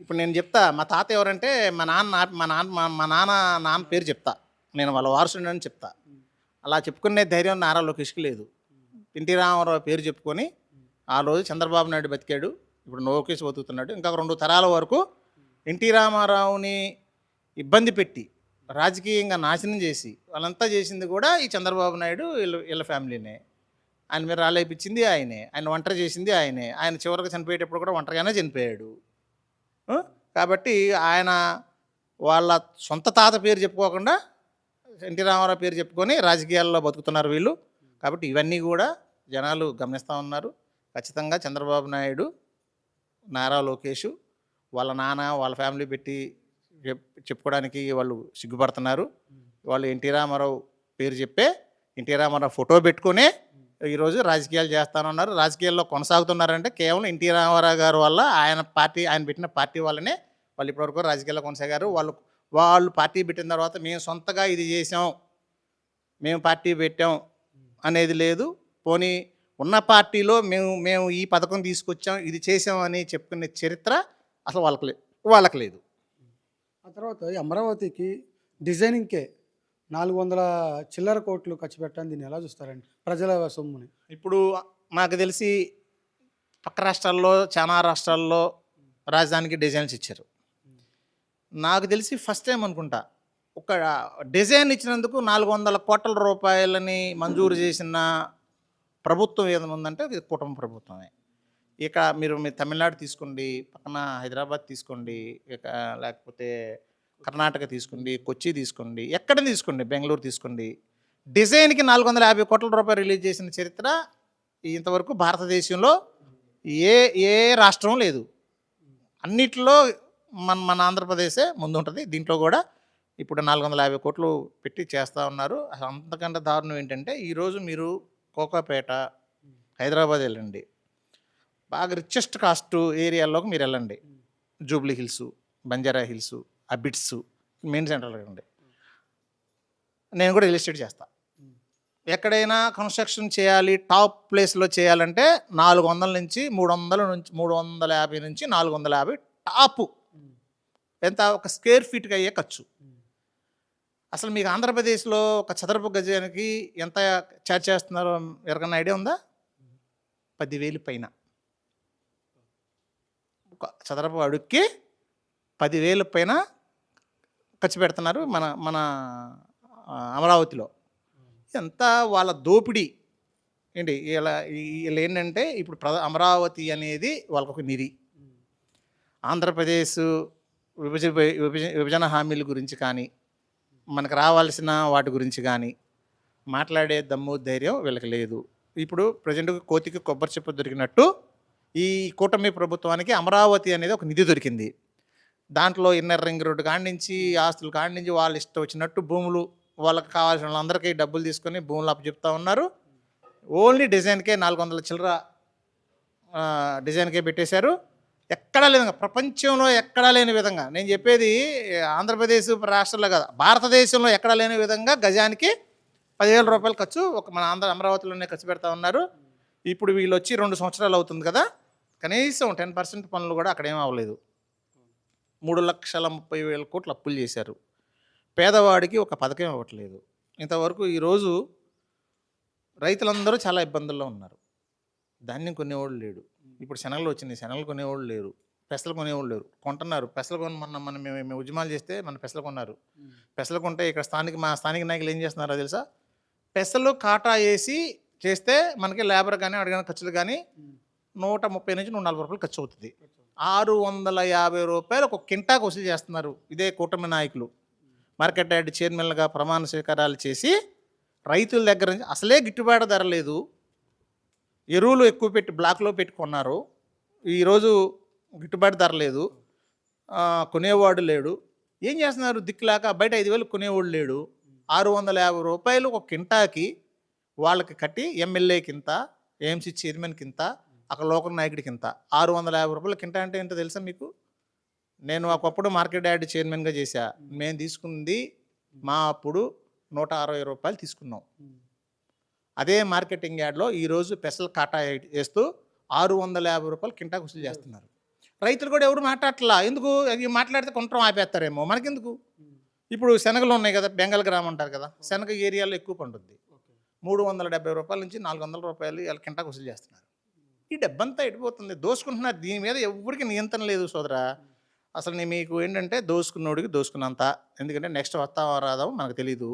ఇప్పుడు నేను చెప్తా మా తాత ఎవరంటే మా నాన్న పేరు చెప్తా. నేను వాళ్ళ వారసుడినని చెప్తా. అలా చెప్పుకునే ధైర్యం నారా లోకేష్‌కి లేదు. ఎన్టీ రామారావు పేరు చెప్పుకొని ఆ రోజు చంద్రబాబు నాయుడు బతికాడు. ఇప్పుడు లోకేష్ బతుకుతున్నాడు. ఇంకా 2 తరాల వరకు ఎన్టీ రామారావుని ఇబ్బంది పెట్టి, రాజకీయంగా నాశనం చేసి, వాళ్ళంతా చేసింది కూడా ఈ చంద్రబాబు నాయుడు వీళ్ళ ఫ్యామిలీనే. ఆయన మీద రాళ్ళేపించింది ఆయనే. ఆయన ఒంటరి చేసింది ఆయనే. ఆయన చివరికి చనిపోయేటప్పుడు కూడా ఒంటరిగానే చనిపోయాడు. ఆ? కాబట్టి ఆయన వాళ్ళ సొంత తాత పేరు చెప్పుకోకుండా ఎన్టీ రామారావు పేరు చెప్పుకొని రాజకీయాల్లో బతుకుతున్నారు వీళ్ళు. కాబట్టి ఇవన్నీ కూడా జనాలు గమనిస్తూ ఉన్నారు. ఖచ్చితంగా చంద్రబాబు నాయుడు, నారా లోకేష్ వాళ్ళ నాన్న వాళ్ళ ఫ్యామిలీ పెట్టి చెప్పుకోవడానికి వాళ్ళు సిగ్గుపడుతున్నారు. వాళ్ళు ఎన్టీ రామారావు పేరు చెప్పే ఎన్టీ రామారావు ఫోటో పెట్టుకునే ఈరోజు రాజకీయాలు చేస్తానన్నారు. రాజకీయాల్లో కొనసాగుతున్నారంటే కేవలం ఎన్టీ రామారావు గారు వల్ల, ఆయన పెట్టిన పార్టీ వల్లనే వాళ్ళు ఇప్పటివరకు రాజకీయాల్లో కొనసాగారు. వాళ్ళు పార్టీ పెట్టిన తర్వాత మేము సొంతగా ఇది చేసాం, మేము పార్టీ పెట్టాం అనేది లేదు. పోనీ ఉన్న పార్టీలో మేము ఈ పథకం తీసుకొచ్చాం, ఇది చేసాం అని చెప్పుకునే చరిత్ర అసలు వాళ్ళకి లేదు. ఆ తర్వాత ఈ అమరావతికి డిజైనింగ్కే 400 చిల్లర కోట్లు ఖర్చు పెట్టాలని దీన్ని ఎలా చూస్తారండి ప్రజల సొమ్ముని? ఇప్పుడు నాకు తెలిసి పక్క రాష్ట్రాల్లో, చాలా రాష్ట్రాల్లో రాజధానికి డిజైన్స్ ఇచ్చారు. నాకు తెలిసి ఫస్ట్ టైం అనుకుంటా ఒక డిజైన్ ఇచ్చినందుకు 400 కోట్ల రూపాయలని మంజూరు చేసిన ప్రభుత్వం ఏదైనా ఉందంటే అది కూటమి ప్రభుత్వమే. ఇక మీరు తమిళనాడు తీసుకోండి, పక్కన హైదరాబాద్ తీసుకోండి, ఇక లేకపోతే కర్ణాటక తీసుకోండి, కొచ్చి తీసుకోండి, ఎక్కడ తీసుకోండి, బెంగళూరు తీసుకోండి, డిజైన్కి 450 కోట్ల రూపాయలు రిలీజ్ చేసిన చరిత్ర ఇంతవరకు భారతదేశంలో ఏ రాష్ట్రం లేదు. అన్నిట్లో మన ఆంధ్రప్రదేశే ముందుంటుంది. దీంట్లో కూడా ఇప్పుడు 450 కోట్లు పెట్టి చేస్తూ ఉన్నారు. అసలు అంతకంటే దారుణం ఏంటంటే ఈరోజు మీరు కోకాపేట, హైదరాబాద్ వెళ్ళండి, బాగా రిచెస్ట్ కాస్ట్ ఏరియాల్లోకి మీరు వెళ్ళండి. Jubilee hills, Banjara hills, Abids, main సెంటర్లో వెళ్ళండి. నేను కూడా రియల్ ఎస్టేట్ చేస్తా. ఎక్కడైనా కన్స్ట్రక్షన్ చేయాలి, టాప్ ప్లేస్లో చేయాలంటే 400 నుంచి 350 నుంచి 450 టాపు. ఎంత? ఒక స్క్వేర్ ఫీట్కి అయ్యే ఖర్చు. అసలు మీకు ఆంధ్రప్రదేశ్లో ఒక చదరపు గజానికి ఎంత ఛార్జ్ చేస్తున్నారో ఎవరికైనా ఐడియా ఉందా? 10,000 పైన. ఒక చదరపు అడుగుకి 10,000 పైన ఖర్చు పెడుతున్నారు మన అమరావతిలో. ఎంత వాళ్ళ దోపిడీ ఏంటి! వీళ్ళు ఏంటంటే ఇప్పుడు అమరావతి అనేది వాళ్ళకొక నిధి. ఆంధ్రప్రదేశ్ విభజన హామీల గురించి కానీ, మనకు రావాల్సిన వాటి గురించి కానీ మాట్లాడే దమ్ము ధైర్యం వీళ్ళకి లేదు. ఇప్పుడు ప్రజెంట్గా కోతికి కొబ్బరి చెప్పు దొరికినట్టు ఈ కూటమి ప్రభుత్వానికి అమరావతి అనేది ఒక నిధి దొరికింది. దాంట్లో ఇన్నర్ రింగ్ రోడ్డు కాడి నుంచి, ఆస్తుల కాడి నుంచి వాళ్ళు ఇష్టం వచ్చినట్టు భూములు, వాళ్ళకి కావాల్సిన వాళ్ళందరికీ డబ్బులు తీసుకొని భూములు అప్పచెప్తా ఉన్నారు. ఓన్లీ డిజైన్కే 400 చిల్లర డిజైన్కే పెట్టేశారు. ఎక్కడా లేని విధంగా, ప్రపంచంలో ఎక్కడా లేని విధంగా, నేను చెప్పేది ఆంధ్రప్రదేశ్ రాష్ట్రంలో కాదు, భారతదేశంలో ఎక్కడా లేని విధంగా గజానికి 10,000 రూపాయలు ఖర్చు మన అమరావతిలోనే ఖర్చు పెడతా ఉన్నారు. ఇప్పుడు వీళ్ళు వచ్చి 2 సంవత్సరాలు అవుతుంది కదా, కనీసం 10% పనులు కూడా అక్కడేం అవ్వలేదు. 3,30,000 కోట్లు అప్పులు చేశారు. పేదవాడికి ఒక పథకం ఇవ్వట్లేదు ఇంతవరకు. ఈరోజు రైతులందరూ చాలా ఇబ్బందుల్లో ఉన్నారు. ధాన్యం కొనేవాళ్ళు లేడు. ఇప్పుడు శనగలు వచ్చినాయి, శనగలు కొనేవాళ్ళు లేరు. పెసలు కొనేవాళ్ళు లేరు. కొంటున్నారు. పెసలు మేము ఉద్యమాలు చేస్తే మన పెసలు కొన్నారు. పెసలు కొంటే ఇక్కడ మా స్థానిక నాయకులు ఏం చేస్తున్నారో తెలుసా? పెసలు కాటా వేసి చేస్తే మనకి లేబర్ కానీ అడిగిన ఖర్చులు కానీ 130 నుంచి 140 రూపాయలు ఖర్చు అవుతుంది. 650 రూపాయలు ఒక కింటాకు వసూలు చేస్తున్నారు ఇదే కూటమి నాయకులు. మార్కెట్ యార్డ్ చైర్మన్లుగా ప్రమాణ స్వీకారాలు చేసి రైతుల దగ్గర నుంచి అసలే గిట్టుబాటు ధర లేదు, ఎరువులు ఎక్కువ పెట్టి బ్లాక్లో పెట్టుకున్నారు. ఈరోజు గిట్టుబాటు ధర లేదు, కొనేవాడు లేడు. ఏం చేస్తున్నారు? దిక్కులాక బయట 5,000 కొనేవాడు లేడు. 650 రూపాయలు ఒక కింటాకి వాళ్ళకి కట్టి ఎమ్మెల్యేకింత, ఏఎంసీ చైర్మన్కింత, అక్కడ లోకల్ నాయకుడికింత 650 రూపాయల కింట అంటే ఏంటో తెలుసా మీకు? నేను ఒకప్పుడు మార్కెట్ యార్డ్ చైర్మన్గా చేశా. మేము తీసుకుంది మా అప్పుడు 160 రూపాయలు తీసుకున్నాం. అదే మార్కెటింగ్ యార్డ్లో ఈరోజు పెసలు కాటా వేస్తూ 650 రూపాయలు కింటాకు వసూలు చేస్తున్నారు. రైతులు కూడా ఎవరు మాట్లాడట్లా. ఎందుకు? అవి మాట్లాడితే కొనటం ఆపేస్తారేమో, మనకెందుకు? ఇప్పుడు శనగలు ఉన్నాయి కదా, బెంగాల్ గ్రామ్ అంటారు కదా, శనగ ఏరియాలో ఎక్కువ పండుద్ది. రూ. 370 నుంచి రూ. 400 వీళ్ళ కింటాకు వసూలు చేస్తున్నారు. ఈ డబ్బంతా ఎడిపోతుంది, దోసుకుంటున్నారు. దీని మీద ఎవరికి నియంత్రణ లేదు సోదరా. అసలు మీకు ఏంటంటే దోసుకున్నోడికి దోసుకున్నంత. ఎందుకంటే నెక్స్ట్ వస్తావా రాదో మనకు తెలీదు.